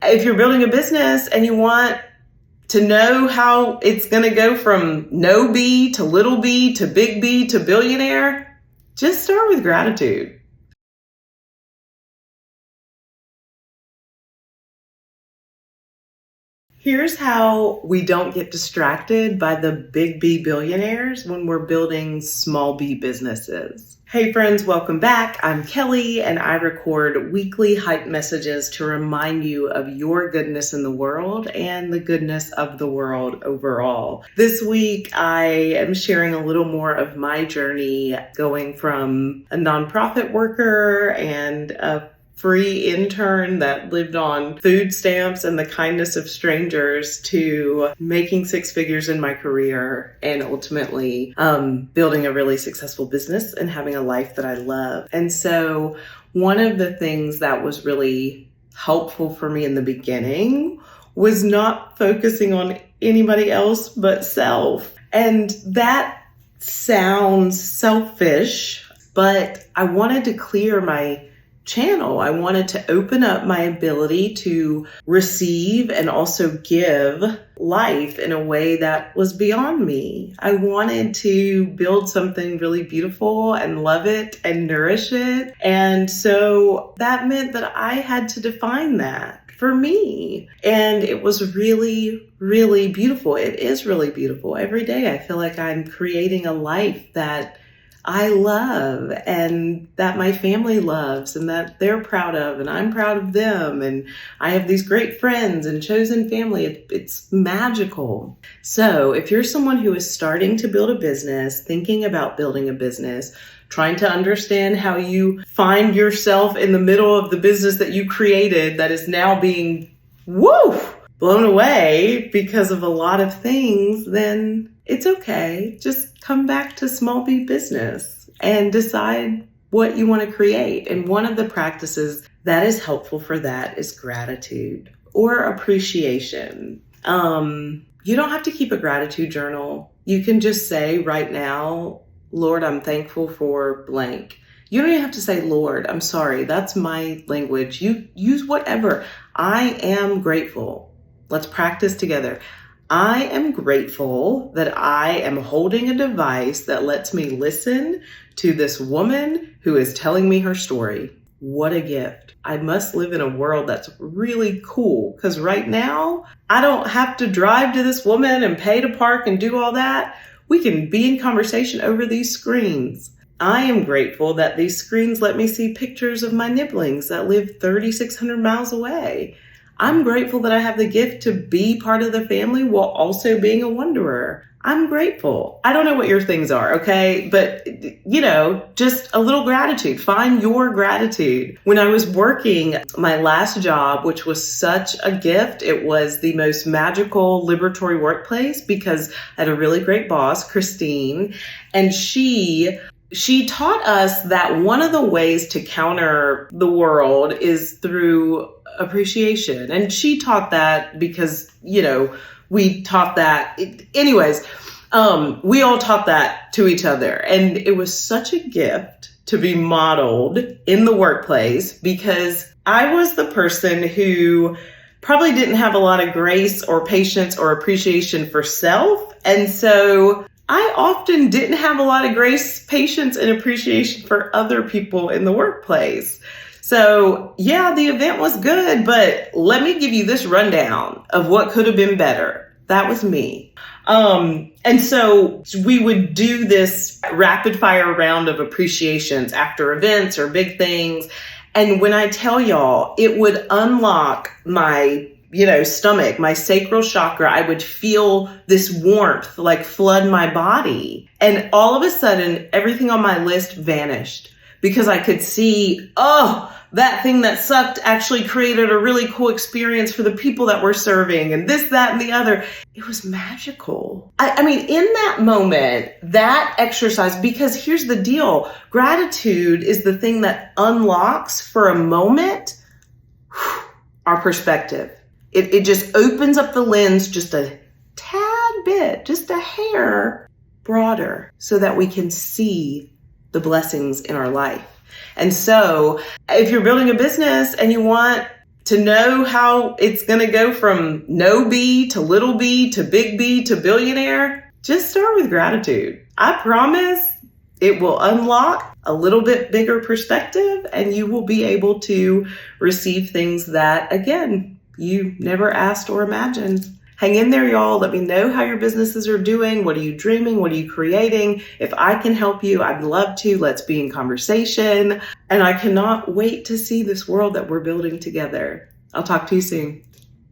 If you're building a business and you want to know how it's going to go from no B to little b to big B to billionaire, just start with gratitude. Here's how we don't get distracted by the big B billionaires when we're building small B businesses. Hey friends, welcome back. I'm Kelly and I record weekly hype messages to remind you of your goodness in the world and the goodness of the world overall. This week, I am sharing a little more of my journey going from a nonprofit worker and a free intern that lived on food stamps and the kindness of strangers to making six figures in my career and ultimately building a really successful business and having a life that I love. And so one of the things that was really helpful for me in the beginning was not focusing on anybody else but self. And that sounds selfish, but I wanted to clear my channel. I wanted to open up my ability to receive and also give life in a way that was beyond me. I wanted to build something really beautiful and love it and nourish it. And so that meant that I had to define that for me. And it was really, really beautiful. It is really beautiful. Every day I feel like I'm creating a life that I love and that my family loves and that they're proud of and I'm proud of them. And I have these great friends and chosen family. It's magical. So if you're someone who is starting to build a business, thinking about building a business, trying to understand how you find yourself in the middle of the business that you created that is now being blown away because of a lot of things, then it's okay. Just come back to small B business and decide what you want to create. And one of the practices that is helpful for that is gratitude or appreciation. You don't have to keep a gratitude journal. You can just say right now, Lord, I'm thankful for blank. You don't even have to say, Lord, I'm sorry. That's my language. You use whatever. I am grateful. Let's practice together. I am grateful that I am holding a device that lets me listen to this woman who is telling me her story. What a gift. I must live in a world that's really cool because right now I don't have to drive to this woman and pay to park and do all that. We can be in conversation over these screens. I am grateful that these screens let me see pictures of my nibblings that live 3,600 miles away. I'm grateful that I have the gift to be part of the family while also being a wanderer. I'm grateful. I don't know what your things are, okay? But, just a little gratitude. Find your gratitude. When I was working my last job, which was such a gift, it was the most magical liberatory workplace because I had a really great boss, Christine, and she taught us that one of the ways to counter the world is through appreciation. And she taught that because, we taught that. Anyways, we all taught that to each other. And it was such a gift to be modeled in the workplace because I was the person who probably didn't have a lot of grace or patience or appreciation for self. And so I often didn't have a lot of grace, patience, and appreciation for other people in the workplace. So yeah, the event was good, but let me give you this rundown of what could have been better. That was me. And so we would do this rapid fire round of appreciations after events or big things. And when I tell y'all, it would unlock my stomach, my sacral chakra. I would feel this warmth like flood my body. And all of a sudden, everything on my list vanished because I could see, that thing that sucked actually created a really cool experience for the people that we're serving and this, that, and the other. It was magical. I mean, in that moment, that exercise, because here's the deal. Gratitude is the thing that unlocks for a moment our perspective. It just opens up the lens just a tad bit, just a hair broader so that we can see the blessings in our life. And so if you're building a business and you want To know how it's going to go from no B to little b to big B to billionaire, just start with gratitude. I promise it will unlock a little bit bigger perspective and you will be able to receive things that, again, you never asked or imagined. Hang in there, y'all. Let me know how your businesses are doing. What are you dreaming? What are you creating? If I can help you, I'd love to. Let's be in conversation. And I cannot wait to see this world that we're building together. I'll talk to you soon.